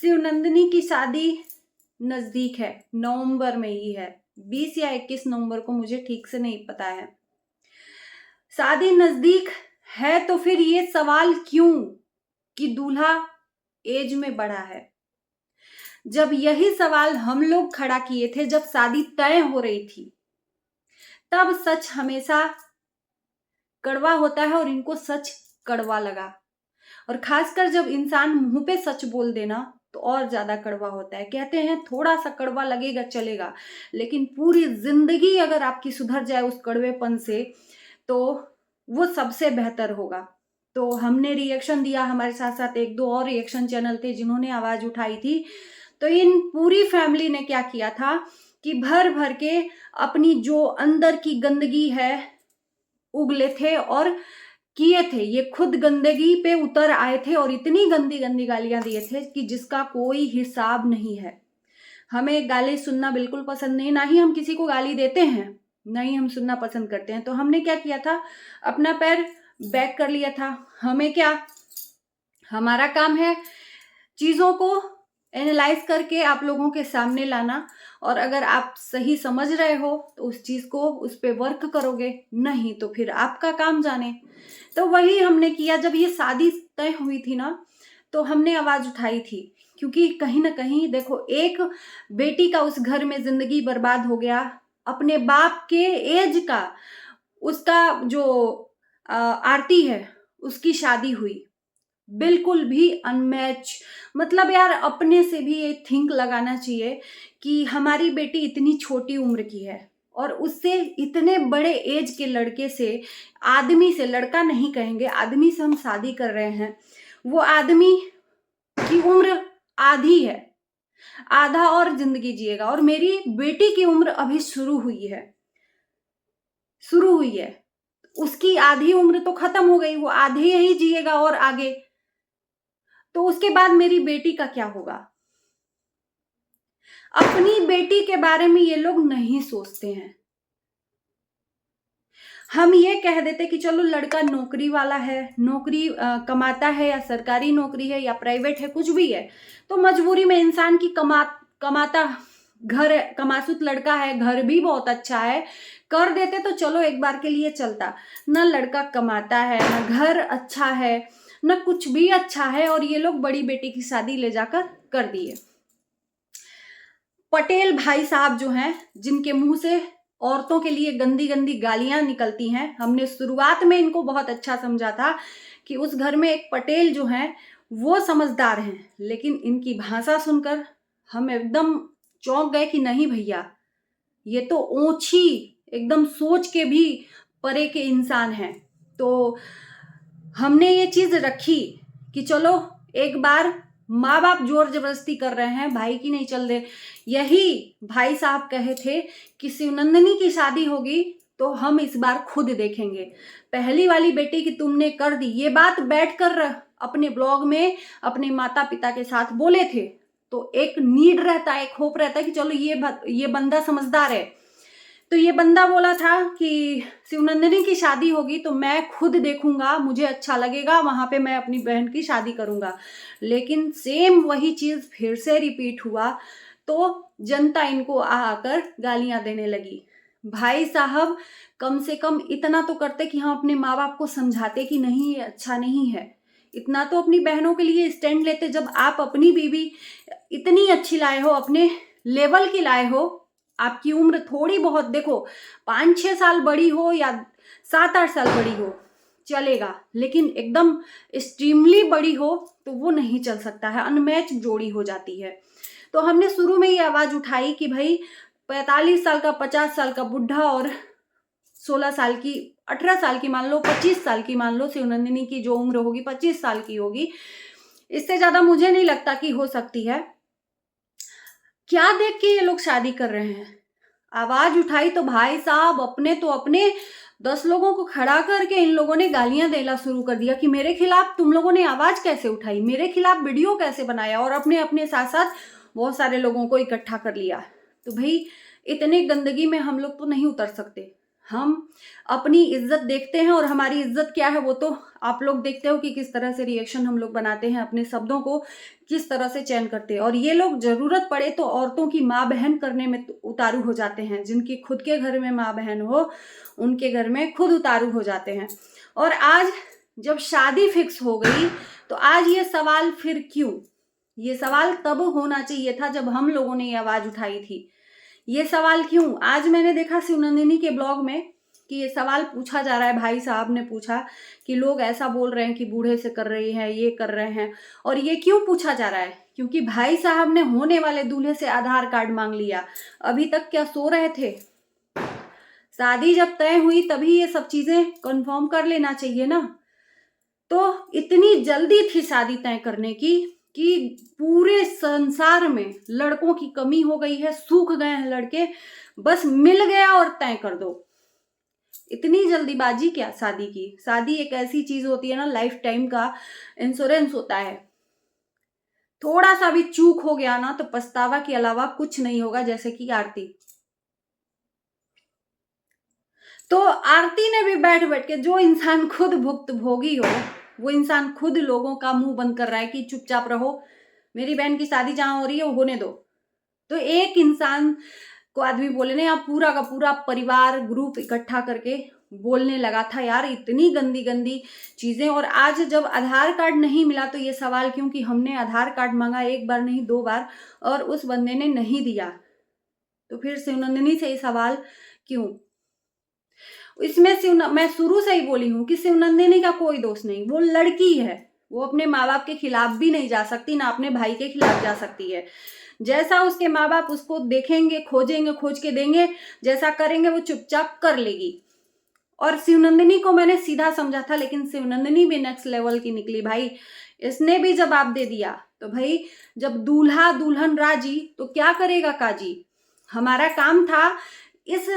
शिवनंदिनी की शादी नजदीक है, नवंबर में ही है, 20 या 21 नवंबर को, मुझे ठीक से नहीं पता है। शादी नजदीक है तो फिर ये सवाल क्यों कि दूल्हा एज में बड़ा है। जब यही सवाल हम लोग खड़ा किए थे जब शादी तय हो रही थी, तब सच हमेशा कड़वा होता है और इनको सच कड़वा लगा। और खासकर जब इंसान मुंह पे सच बोल देना तो और ज्यादा कड़वा होता है। कहते हैं थोड़ा सा कड़वा लगेगा चलेगा, लेकिन पूरी जिंदगी अगर आपकी सुधर जाए उस कड़वेपन से तो वो सबसे बेहतर होगा। तो हमने रिएक्शन दिया, हमारे साथ साथ एक दो और रिएक्शन चैनल थे जिन्होंने आवाज उठाई थी। तो इन पूरी फैमिली ने क्या किया था कि भर भर के अपनी जो अंदर की गंदगी है उगले थे और किए थे। ये खुद गंदगी पे उतर आए थे और इतनी गंदी गंदी गालियां दिए थे कि जिसका कोई हिसाब नहीं है। हमें गाली सुनना बिल्कुल पसंद नहीं, ना ही हम किसी को गाली देते हैं, नहीं हम सुनना पसंद करते हैं। तो हमने क्या किया था, अपना पैर बैक कर लिया था। हमें क्या, हमारा काम है चीजों को एनालाइज करके आप लोगों के सामने लाना, और अगर आप सही समझ रहे हो तो उस चीज को उस पे वर्क करोगे, नहीं तो फिर आपका काम जाने। तो वही हमने किया। जब ये शादी तय हुई थी ना तो हमने आवाज उठाई थी, क्योंकि कहीं ना कहीं देखो, एक बेटी का उस घर में जिंदगी बर्बाद हो गया, अपने बाप के एज का उसका जो आरती है उसकी शादी हुई, बिल्कुल भी अनमैच। मतलब यार अपने से भी ये थिंक लगाना चाहिए कि हमारी बेटी इतनी छोटी उम्र की है और उससे इतने बड़े एज के लड़के से, आदमी से, लड़का नहीं कहेंगे, आदमी से हम शादी कर रहे हैं। वो आदमी की उम्र आधी है, आधा और जिंदगी जिएगा, और मेरी बेटी की उम्र अभी शुरू हुई है। उसकी आधी उम्र तो खत्म हो गई, वो आधे ही जिएगा और आगे। तो उसके बाद मेरी बेटी का क्या होगा। अपनी बेटी के बारे में ये लोग नहीं सोचते हैं। हम ये कह देते कि चलो लड़का नौकरी वाला है, नौकरी कमाता है, या सरकारी नौकरी है या प्राइवेट है, कुछ भी है, तो मजबूरी में इंसान की कमाता घर, कमासुत लड़का है, घर भी बहुत अच्छा है, कर देते तो चलो एक बार के लिए चलता। ना लड़का कमाता है, ना घर अच्छा है, ना कुछ भी अच्छा है, और ये लोग बड़ी बेटी की शादी ले जाकर कर दिए। पटेल भाई साहब जो हैं, जिनके मुंह से औरतों के लिए गंदी गंदी गालियां निकलती हैं, हमने शुरुआत में इनको बहुत अच्छा समझा था कि उस घर में एक पटेल जो हैं वो समझदार हैं, लेकिन इनकी भाषा सुनकर हम एकदम चौंक गए कि नहीं भैया, ये तो ओछी, एकदम सोच के भी परे के इंसान हैं। तो हमने ये चीज रखी कि चलो एक बार, माँ बाप जोर जबरदस्ती कर रहे हैं, भाई की नहीं चल रहे। यही भाई साहब कहे थे कि शिवनंदिनी की शादी होगी तो हम इस बार खुद देखेंगे। पहली वाली बेटी की तुमने कर दी, ये बात बैठकर अपने ब्लॉग में अपने माता पिता के साथ बोले थे। तो एक नीड रहता है, एक होप रहता है कि चलो ये बंदा समझदार है। तो ये बंदा बोला था कि शिवनंदिनी की शादी होगी तो मैं खुद देखूंगा, मुझे अच्छा लगेगा, वहां पे मैं अपनी बहन की शादी करूंगा। लेकिन सेम वही चीज फिर से रिपीट हुआ, तो जनता इनको आकर गालियां देने लगी। भाई साहब कम से कम इतना तो करते कि हम अपने माँ बाप को समझाते कि नहीं ये अच्छा नहीं है, इतना तो अपनी बहनों के लिए स्टैंड लेते। जब आप अपनी बीवी इतनी अच्छी लाए हो, अपने लेवल की लाए हो, आपकी उम्र थोड़ी बहुत देखो 5-6 साल बड़ी हो या 7-8 साल बड़ी हो चलेगा, लेकिन एकदम एक्सट्रीमली बड़ी हो तो वो नहीं चल सकता है, अनमैच जोड़ी हो जाती है। तो हमने शुरू में ये आवाज उठाई कि भाई 45 साल का, 50 साल का बुढ़ा और 16 साल की, 18 साल की मान लो, 25 साल की मान लो, शिवनंदिनी की जो उम्र होगी 25 साल की होगी, इससे ज्यादा मुझे नहीं लगता कि हो सकती है। क्या देख के ये लोग शादी कर रहे हैं। आवाज उठाई तो भाई साहब अपने 10 लोगों को खड़ा करके इन लोगों ने गालियां देना शुरू कर दिया कि मेरे खिलाफ तुम लोगों ने आवाज कैसे उठाई, मेरे खिलाफ वीडियो कैसे बनाया, और अपने अपने साथ साथ बहुत सारे लोगों को इकट्ठा कर लिया। तो भाई इतने गंदगी में हम लोग तो नहीं उतर सकते। हम अपनी इज्जत देखते हैं और हमारी इज्जत क्या है वो तो आप लोग देखते हो कि किस तरह से रिएक्शन हम लोग बनाते हैं, अपने शब्दों को किस तरह से चयन करते हैं। और ये लोग जरूरत पड़े तो औरतों की माँ बहन करने में उतारू हो जाते हैं। जिनकी खुद के घर में माँ बहन हो उनके घर में खुद उतारू हो जाते हैं। और आज जब शादी फिक्स हो गई तो आज ये सवाल फिर क्यों? ये सवाल तब होना चाहिए था जब हम लोगों ने ये आवाज उठाई थी। ये सवाल क्यों? आज मैंने देखा शिवनंदिनी के ब्लॉग में कि ये सवाल पूछा जा रहा है, भाई साहब ने पूछा कि लोग ऐसा बोल रहे हैं कि बूढ़े से कर रही है, ये कर रहे हैं। और ये क्यों पूछा जा रहा है? क्योंकि भाई साहब ने होने वाले दूल्हे से आधार कार्ड मांग लिया। अभी तक क्या सो रहे थे? शादी जब तय हुई तभी ये सब चीजें कंफर्म कर लेना चाहिए ना। तो इतनी जल्दी थी शादी तय करने की कि पूरे संसार में लड़कों की कमी हो गई है, सूख गए हैं लड़के, बस मिल गया और तय कर दो। इतनी जल्दीबाजी क्या शादी की? शादी एक ऐसी चीज होती है ना, लाइफ टाइम का इंश्योरेंस होता है। थोड़ा सा भी चूक हो गया ना तो पछतावा के अलावा कुछ नहीं होगा। जैसे कि आरती, तो आरती ने भी बैठ बैठ के, जो इंसान खुद भुक्तभोगी हो वो इंसान खुद लोगों का मुंह बंद कर रहा है कि चुपचाप रहो, मेरी बहन की शादी जहां हो रही है वो होने दो। तो एक इंसान को आदमी बोले ना, आप पूरा का पूरा परिवार ग्रुप इकट्ठा करके बोलने लगा था यार इतनी गंदी गंदी चीजें। और आज जब आधार कार्ड नहीं मिला तो ये सवाल क्यों कि हमने आधार कार्ड मांगा, एक बार नहीं 2 बार, और उस बंदे ने नहीं दिया। तो फिर शिवनंदिनी से ये सवाल क्यों? इसमें मैं शुरू से ही बोली हूं कि शिवनंदिनी का कोई दोष नहीं। वो लड़की है, वो अपने माँ बाप के खिलाफ भी नहीं जा सकती, ना अपने भाई के खिलाफ जा सकती है। जैसा उसके माँ बाप उसको देखेंगे, खोजेंगे, खोज के देंगे, जैसा करेंगे वो चुपचाप कर लेगी। और शिवनंदिनी को मैंने सीधा समझा था, लेकिन शिवनंदिनी भी नेक्स्ट लेवल की निकली भाई। इसने भी जवाब दे दिया। तो भाई जब दूल्हा दुल्हन राजी तो क्या करेगा काजी? हमारा काम था इस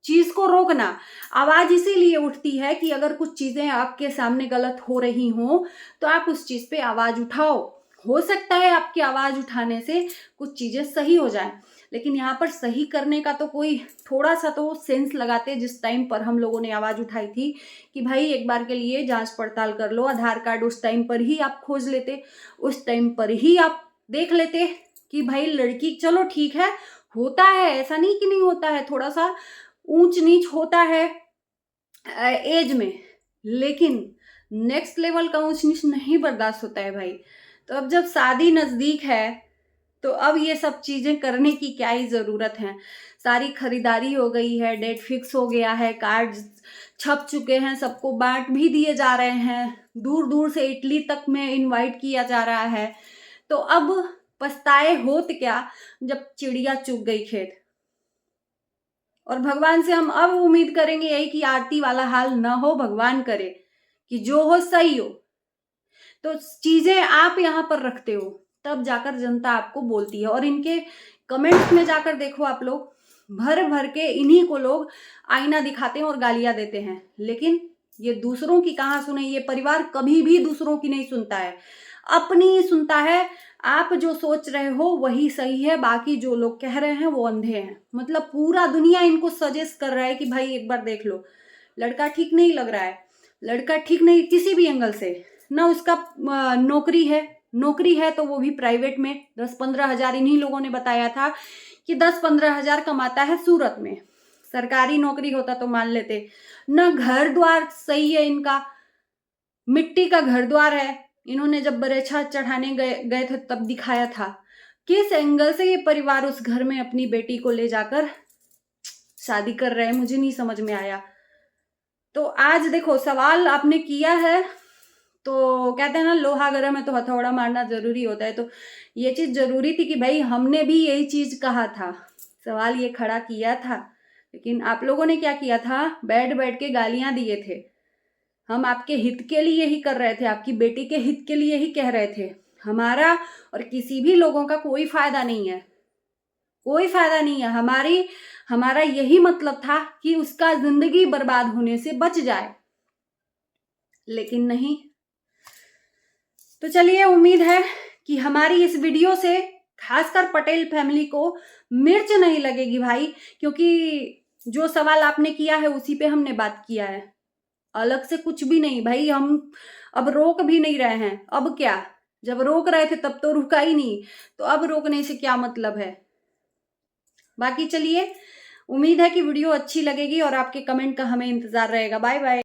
चीज को रोकना। आवाज इसीलिए उठती है कि अगर कुछ चीजें आपके सामने गलत हो रही हो तो आप उस चीज पे आवाज उठाओ। हो सकता है आपकी आवाज उठाने से कुछ चीजें सही हो जाएं, लेकिन यहाँ पर सही करने का तो कोई थोड़ा सा तो सेंस लगाते। जिस टाइम पर हम लोगों ने आवाज उठाई थी कि भाई एक बार के लिए जांच पड़ताल कर लो, आधार कार्ड उस टाइम पर ही आप खोज लेते, उस टाइम पर ही आप देख लेते कि भाई लड़की, चलो ठीक है, होता है, ऐसा नहीं कि नहीं होता है, थोड़ा सा ऊंच नीच होता है एज में, लेकिन नेक्स्ट लेवल का ऊंच नीच नहीं बर्दाश्त होता है भाई। तो अब जब शादी नजदीक है तो अब ये सब चीजें करने की क्या ही जरूरत है? सारी खरीदारी हो गई है, डेट फिक्स हो गया है, कार्ड छप चुके हैं, सबको बांट भी दिए जा रहे हैं, दूर दूर से इटली तक में इनवाइट किया जा रहा है। तो अब पछताए होत क्या जब चिड़िया चुग गई खेत। और भगवान से हम अब उम्मीद करेंगे यही कि आरती वाला हाल न हो, भगवान करे कि जो हो सही हो। तो चीजें आप यहाँ पर रखते हो तब जाकर जनता आपको बोलती है। और इनके कमेंट्स में जाकर देखो आप लोग, भर भर के इन्हीं को लोग आईना दिखाते हैं और गालियां देते हैं। लेकिन ये दूसरों की कहाँ सुने? ये परिवार कभी भी दूसरों की नहीं सुनता है, अपनी ही सुनता है। आप जो सोच रहे हो वही सही है, बाकी जो लोग कह रहे हैं वो अंधे हैं। मतलब पूरा दुनिया इनको सजेस्ट कर रहा है कि भाई एक बार देख लो, लड़का ठीक नहीं लग रहा है, लड़का ठीक नहीं किसी भी एंगल से। ना उसका नौकरी है तो वो भी प्राइवेट में 10-15 हजार, इन्हीं लोगों ने बताया था कि 10-15 हजार कमाता है सूरत में। सरकारी नौकरी होता तो मान लेते। ना घर द्वार सही है इनका, मिट्टी का घर द्वार है। इन्होंने जब बरेछा चढ़ाने गए थे तब दिखाया था। किस एंगल से ये परिवार उस घर में अपनी बेटी को ले जाकर शादी कर रहे हैं, मुझे नहीं समझ में आया। तो आज देखो सवाल आपने किया है तो कहते हैं ना, लोहा गर्म है तो हथौड़ा मारना जरूरी होता है। तो ये चीज जरूरी थी कि भाई हमने भी यही चीज कहा था, सवाल ये खड़ा किया था, लेकिन आप लोगों ने क्या किया था? बैठ बैठ के गालियां दिए थे। हम आपके हित के लिए ही कर रहे थे, आपकी बेटी के हित के लिए ही कह रहे थे। हमारा और किसी भी लोगों का कोई फायदा नहीं है, कोई फायदा नहीं है। हमारा यही मतलब था कि उसका जिंदगी बर्बाद होने से बच जाए, लेकिन नहीं। तो चलिए, उम्मीद है कि हमारी इस वीडियो से खासकर पटेल फैमिली को मिर्च नहीं लगेगी भाई, क्योंकि जो सवाल आपने किया है उसी पे हमने बात किया है, अलग से कुछ भी नहीं भाई। हम अब रोक भी नहीं रहे हैं, अब क्या, जब रोक रहे थे तब तो रुका ही नहीं, तो अब रोकने से क्या मतलब है। बाकी चलिए, उम्मीद है कि वीडियो अच्छी लगेगी और आपके कमेंट का हमें इंतजार रहेगा। Bye bye.